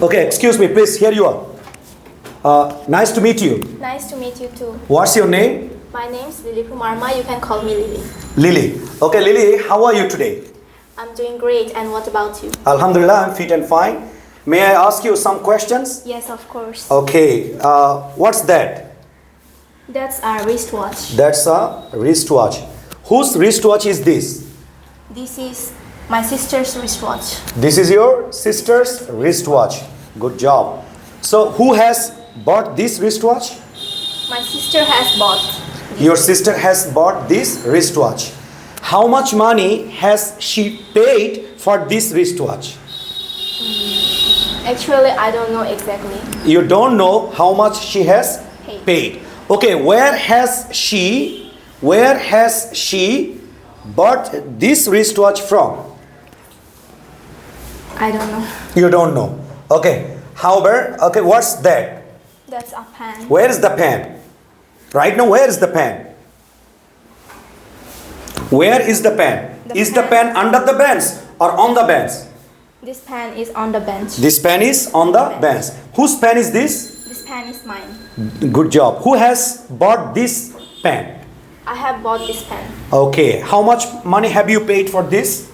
Okay, excuse me, please. Here you are. Nice to meet you. Nice to meet you too. What's your name? My name's Lily Pumarma. You can call me Lily. Lily. Okay, Lily, how are you today? I'm doing great. And what about you? Alhamdulillah, I'm fit and fine. May I ask you some questions? Yes, of course. Okay, what's that? That's our wristwatch. That's a wristwatch. Whose wristwatch is this? This is my sister's wristwatch. This is your sister's wristwatch. Good job. So, who has bought this wristwatch? My sister has bought. Your sister has bought this wristwatch. How much money has she paid for this wristwatch? Actually, I don't know exactly. You don't know how much she has paid. Okay, where has she bought this wristwatch from? I don't know. You don't know. Okay. However, okay, what's that? That's a pen. Where is the pen? Right now, where is the pen? Where is the pen? Is the pen under the bench or on the bench? This pen is on the bench. This pen is on the bench. Whose pen is this? This pen is mine. Good job. Who has bought this pen? I have bought this pen. Okay. How much money have you paid for this?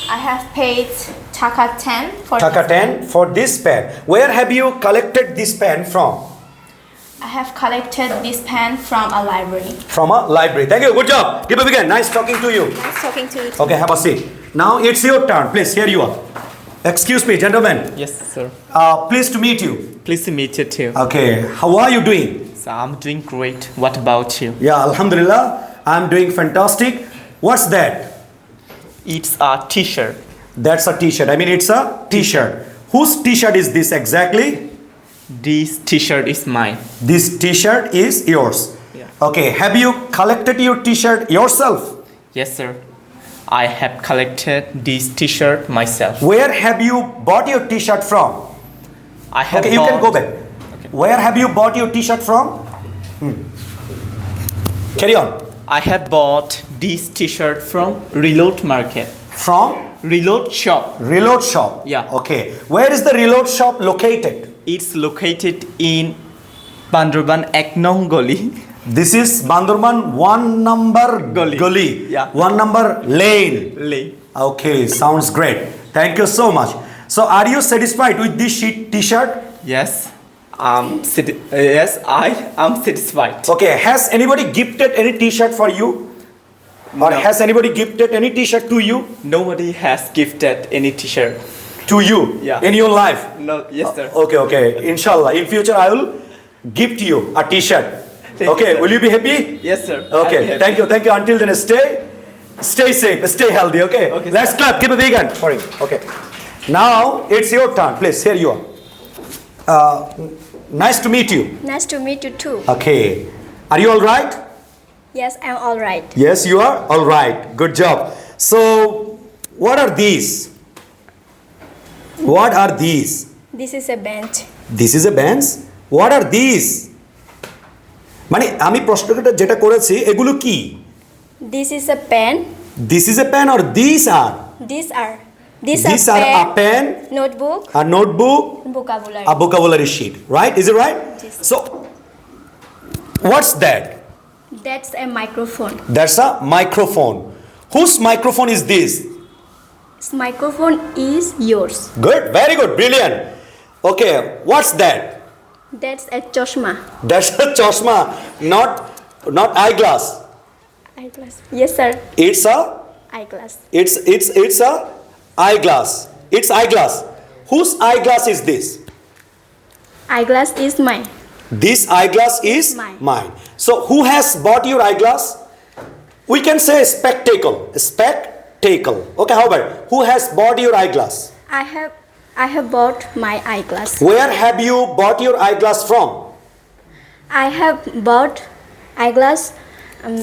I have paid Taka 10 for Taka this 10 for this pen. Where have you collected this pen from? I have collected this pen from a library. From a library. Thank you. Good job. Give a big hand. Nice talking to you. Nice talking to you. Okay, have a seat. Now it's your turn. Please, here you are. Excuse me, gentlemen. Yes, sir. Pleased to meet you. Pleased to meet you too. Okay, how are you doing? So I'm doing great. What about you? Yeah, Alhamdulillah. I'm doing fantastic. What's that? It's a t-shirt. That's a t-shirt. I mean, it's a t-shirt. Whose t-shirt is this exactly? This t-shirt is mine. This t-shirt is yours. Yeah. Okay, have you collected your t-shirt yourself? Yes, sir. I have collected this t-shirt myself. Where have you bought your t-shirt from? I have Okay, you can bought- go back. Okay. Where have you bought your t-shirt from? Carry on. I have bought this t-shirt from Reload Market. From Reload Shop. Reload Shop. Yeah. Okay. Where is the Reload Shop located? It's located in Bandurban Eknong Goli. This is Bandurban 1 number Gully. Yeah. 1 number lane. Lay. Okay, sounds great. Thank you so much. So, are you satisfied with this t-shirt? Yes. Yes, I am satisfied. Okay, has anybody gifted any t-shirt for you? Or No. has anybody gifted any t-shirt to you? Nobody has gifted any t-shirt. To you? Yeah. In your life? No, yes, sir. Okay. Inshallah. In future, I will gift you a t-shirt. Thank you, Okay, sir. will you be happy? Yes, sir. I'll be Okay, happy. thank you. Until then, stay safe, stay healthy. Okay. Okay, Let's sir. clap. Give a big hand for him. Okay. Now it's your turn. Please, here you are. Nice to meet you. Nice to meet you too. Okay. Are you all right? Yes, I'm all right. Yes, you are all right. Good job. So, what are these? What are these? This is a bench. This is a bench. What are these? মানে আমি প্রশ্নটা যেটা করেছি এগুলো কি? This is a pen. This is a pen or these are? These are a pen, notebook, a notebook, vocabulary. a vocabulary sheet. Right? Is it right? Yes. So, what's that? That's a microphone. That's a microphone. Whose microphone is this? This microphone is yours. Good. Very good. Brilliant. Okay. What's that? That's a choshma. That's a chashma, not eyeglass. Eyeglass. Yes, sir. It's a Eyeglass. It's a eyeglass. It's eyeglass. Whose eyeglass is this? Eyeglass is mine. This eyeglass is Mine. So who has bought your eyeglass? We can say spectacle. Spectacle. Okay, however, who has bought your eyeglass? I have bought my eyeglass. Where have you bought your eyeglass from? I have bought eyeglass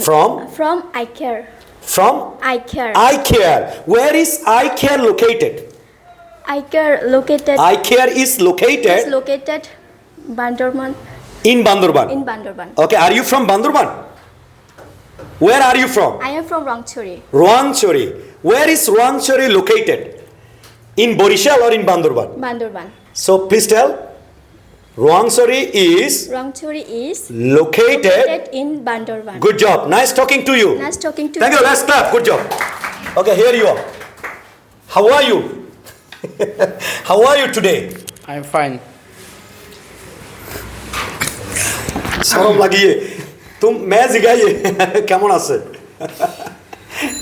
From eye care. From Eye care. eye care. Where is eye care located? Eye care located. Eye care is located Is located Bandurban. in Bandurban. In Bandurban. Okay, are you from Bandurban? Where are you from? I am from Rangchuri. Ruangchuri. Where is Ruangchuri located? In Borishal or in Bandurban? Bandurban. So please tell. Rwangsori is Rangchori is located. located in Bandarban. Good job. Nice talking to you. Nice talking to Thank you. Let's clap. Good job. Okay, here you are. How are you? How are you today? I'm fine. শরম লাগিয়ে তুম मैं জিগাইয়ে কেমন আছে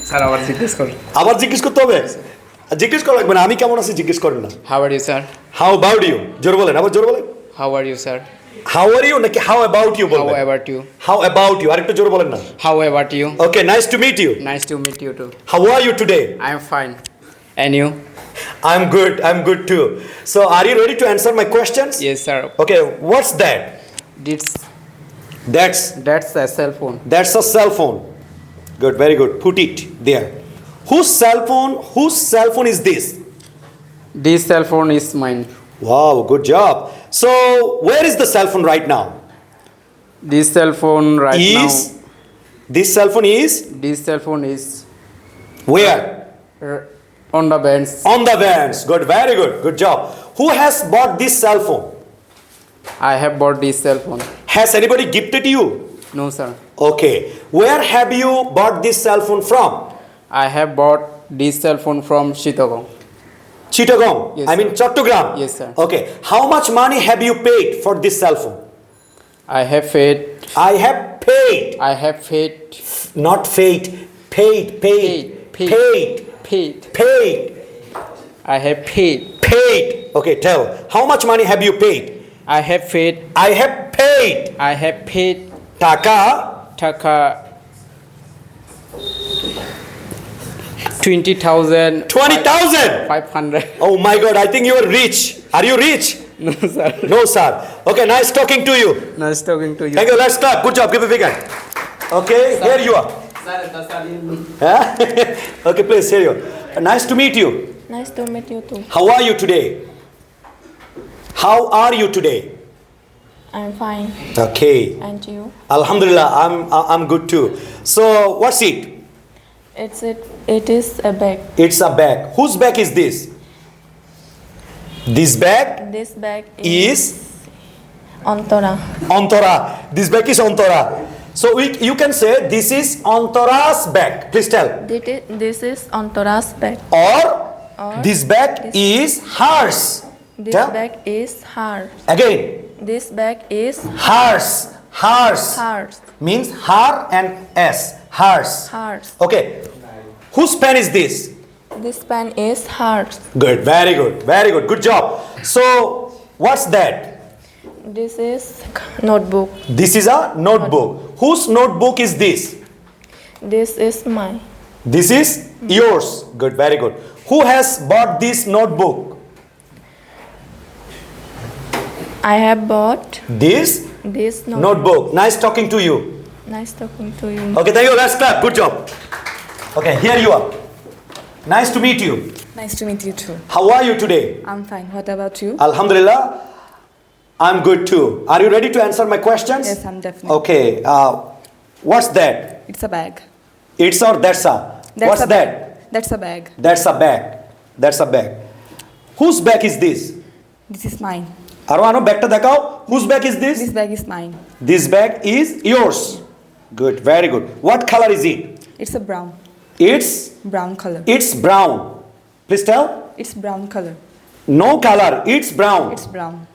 sir আবার জিজ্ঞেস করুন। আবার জিজ্ঞেস করতে হবে জিজ্ঞেস করা লাগবে না আমি কেমন আছি জিজ্ঞেস করেন না How are you, sir? How about you জোর বলেন আবার জোর বলেন How are you, sir? How are you নাকি হাউ অ্যাবাউট ইউ How বলবেন about you? How about you আরেকটু জোর বলেন না How about you? Okay nice to meet you Nice to meet you too. How are you today I'm fine. And you? I'm good too. So are you ready to answer my questions? Yes, sir. Okay, what's that? That's a cell phone. That's a cell phone. Good, very good. Put it there. Whose cell phone is this? This cell phone is mine. Wow, good job. So where is the cell phone right now? This cell phone right now. This cell phone is This cell phone is where? on the bench. On the vans. Good, very good. Good job. Who has bought this cell phone? I have bought this cell phone. Has anybody gifted you? No, sir. Okay. Where have you bought this cell phone from? I have bought this cell phone from Chittagong. Chittagong. Yes, I mean sir. Chattogram. Yes, sir. Okay. How much money have you paid for this cell phone? I have paid. I have paid. I have paid. Not paid. Paid. Paid. Paid. Paid. Paid. Paid. I have paid. Paid. Okay. Tell. How much money have you paid? I have paid. I have paid. I have paid Taka. Taka 20,000. 20,000. 500. Oh my God. I think you are rich. Are you rich? No, sir. No, sir. Okay. Nice talking to you. Nice talking to you. Thank you. Let's clap. Good job. Give a big hand. Okay. Here you are. Huh? Okay. Please. Here you are. Nice to meet you. Nice to meet you too. How are you today? How are you today? I'm fine. Okay. And you? Alhamdulillah, I'm good too. So what's it? It is a bag. It's a bag. Whose bag is this? This bag This bag is Ontora. Ontora. This bag is Ontora. So you can say this is Ontora's bag. Please tell. This is Ontora's bag. Or this bag is hers. This Tell. bag is hers. Again. This bag is Hers. Hers. hers. Means her and s. Hers. Hers. Okay. Whose pen is this? This pen is hers. Good. Very good. Very good. Good job. So what's that? This is notebook. This is a notebook. Whose notebook is this? This is mine. This is yours. Good. Very good. Who has bought this notebook? I have bought This this notebook. Nice talking to you. Nice talking to you. Okay, thank you. Let's clap. Good job. Okay, here you are. Nice to meet you. Nice to meet you too. How are you today? I'm fine. What about you? Alhamdulillah. I'm good too. Are you ready to answer my questions? Yes, I'm definitely. Okay. What's that? It's a bag. It's or that's a. That's What's a that? bag. That's a bag. That's a bag. That's a bag. Whose bag is this? This is mine. Arwano, back to dekao. Whose bag is This this? bag is mine. This bag is yours. Good, very good. What color is it? It's a brown. It's Brown color. brown. Please tell. It's brown color. No color. It's brown. It's brown.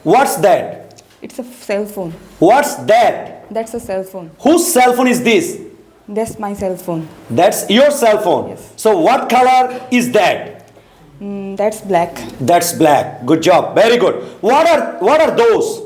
What's that? It's a cell phone. What's that? That's a cell phone. Whose cell phone is this? That's my cell phone. That's your cell phone. Yes. So what color is that? That's black. That's black. Good job. Very good. What are those?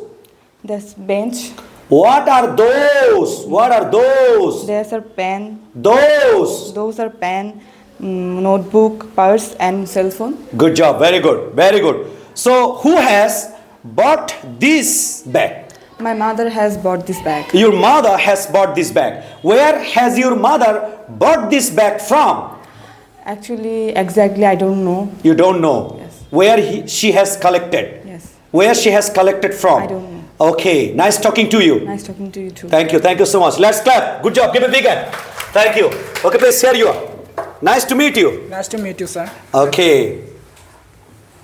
That's bench. What are those? What are those? There's a pen. Those. Those are pen, notebook, purse, and cell phone. Good job. Very good. Very good. So who has bought this bag? My mother has bought this bag. Your mother has bought this bag. Where has your mother bought this bag from? Actually, exactly, I don't know. You don't know. Yes. Where she has collected. Yes. Where she has collected from. I don't know. Okay. Nice talking to you. Nice talking to you too. Thank you. Thank you so much. Let's clap. Good job. Give a big hand. Thank you. Okay, please, here you are. Nice to meet you. Nice to meet you, sir. Okay.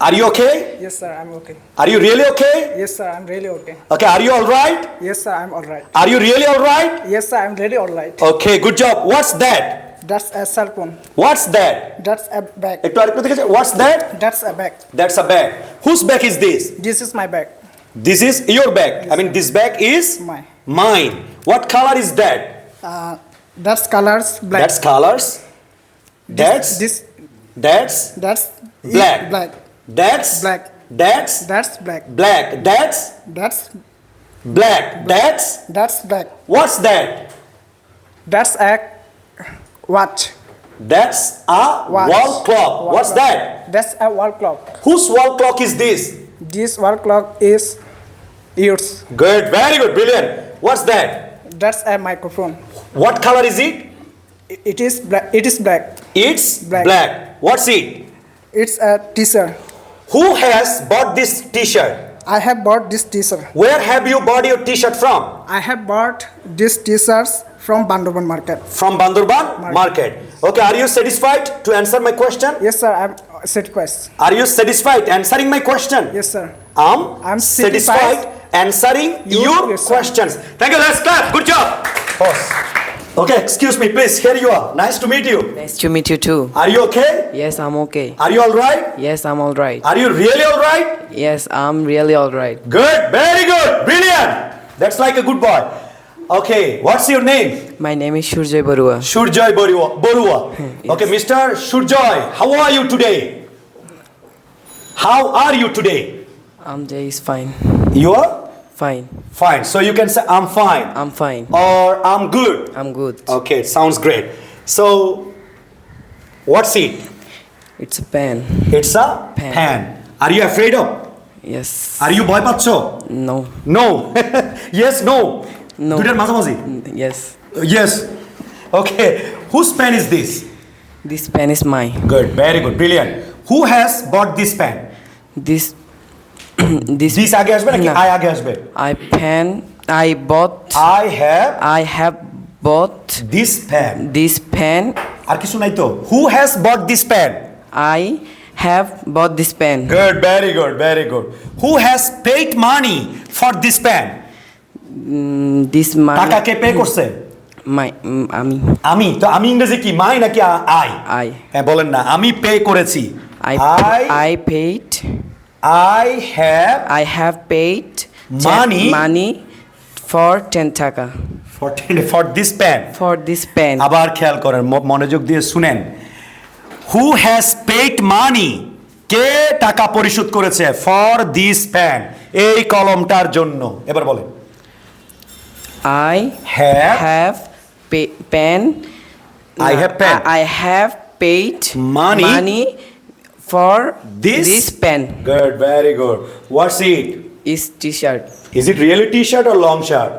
Are you okay? Yes, sir, I'm okay. Are you really okay? Yes, sir, I'm really okay. Okay, are you all right? Yes, sir, I'm all right. Are you really all right? Yes, sir, I'm really all right. Okay, good job. What's that? That's a cell phone. What's that? That's a bag. একটু আরেকটু দেখেছে what's that? That's a bag. That's a bag. Whose bag is this? This is my bag. This is your bag. I mean this bag is Mine. mine. What color is that? That's colors black. That's colors. That's this. that's That's black. Black. That's Black. That's That's black. black. That's That's black. That's black. what's that? That's a watch. That's a Watch. wall clock. Wall What's clock. that? That's a wall clock. Whose wall clock is this? This wall clock is yours. Good, very good, brilliant. What's that? That's a microphone. What color is it? It is black. It is black. It's Black. black. What's it? It's a t-shirt. Who has bought this t-shirt? I have bought this t-shirt. Where have you bought your t-shirt from? I have bought these t-shirts from Bandurban market. From Bandurban Market. market. Okay, are you satisfied to answer my question? Yes, sir. I'm satisfied. Are you satisfied answering my question? Yes, sir. I'm satisfied answering your Yes, sir. questions. Thank you. Let's clap. Good job. Pause. Okay, excuse me, please. Here you are. Nice to meet you. Nice to meet you too. Are you okay? Yes, I'm okay. Are you all right? Yes, I'm all right. Are you really all right? Yes, I'm really all right. Good. Very good. Brilliant. That's like a good boy. Okay, what's your name? My name is Shurjoy Barua. Shurjoy Borua. Yes. Okay, Mr. Shurjoy, how are you today? How are you today? Jay is fine. You are Fine. fine. So you can say I'm fine I'm fine. or I'm good. I'm good. Okay, it sounds great. So, what's it? It's a pen. It's a Pen. pen. Are you afraid of? Yes. Are you ভয় পাচ্ছ? No. No. Yes, no. No. দুটার মাঝামাঝি? Yes. Yes. Okay. Whose pen is this? This pen is mine. Good. Very good. Brilliant. Who has bought this pen? This. this. This আগে আসবে নাকি না। I আগে আসবে? I bought. I have bought this pen. this pen. আর কিছু নাই তো? Who has bought this pen? I have bought this pen. Good. Very good. Very good. Who has paid money for this pen? This money. টাকা কে pay করছে? আমি আমি ইংরেজি কি মাই নাকি আই? I. হ্যাঁ বলেন না আমি পে করেছি। I paid. I have paid money for 10 taka for this pen. for this pen. আবার খেয়াল করেন মনোযোগ দিয়ে শুনেন। Who has paid money? কে টাকা পরিশোধ করেছে for this pen? এই কলমটার জন্য। এবার বলেন। I have pen. I have pen. I have paid Money for this pen. Good, very good. What's it? Is t-shirt. Is it really t-shirt or long shirt?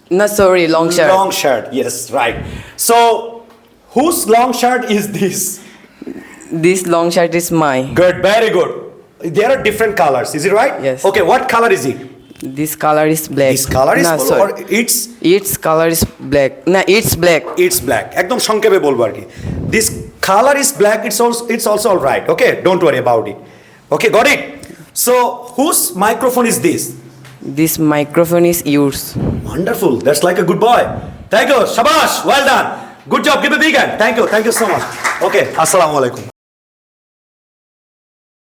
No, sorry, long shirt. Long shirt. Yes, right. So, whose long shirt is this? This long shirt is mine. Good, very good. There are different colors. Is it right? Yes. Okay, what color is it? This color is black. This color is No, blue sorry. or Its color is black. No, it's black. it's black. একদম সংক্ষেপে বলবো আর কি। This color is black. It's also all right. Okay, don't worry about it. Okay, got it? So, whose microphone is this? This microphone is yours. Wonderful. That's like a good boy. Thank you. Shabash. Well done. Good job. Give a big hand. Thank you so much. Okay, assalamu alaikum.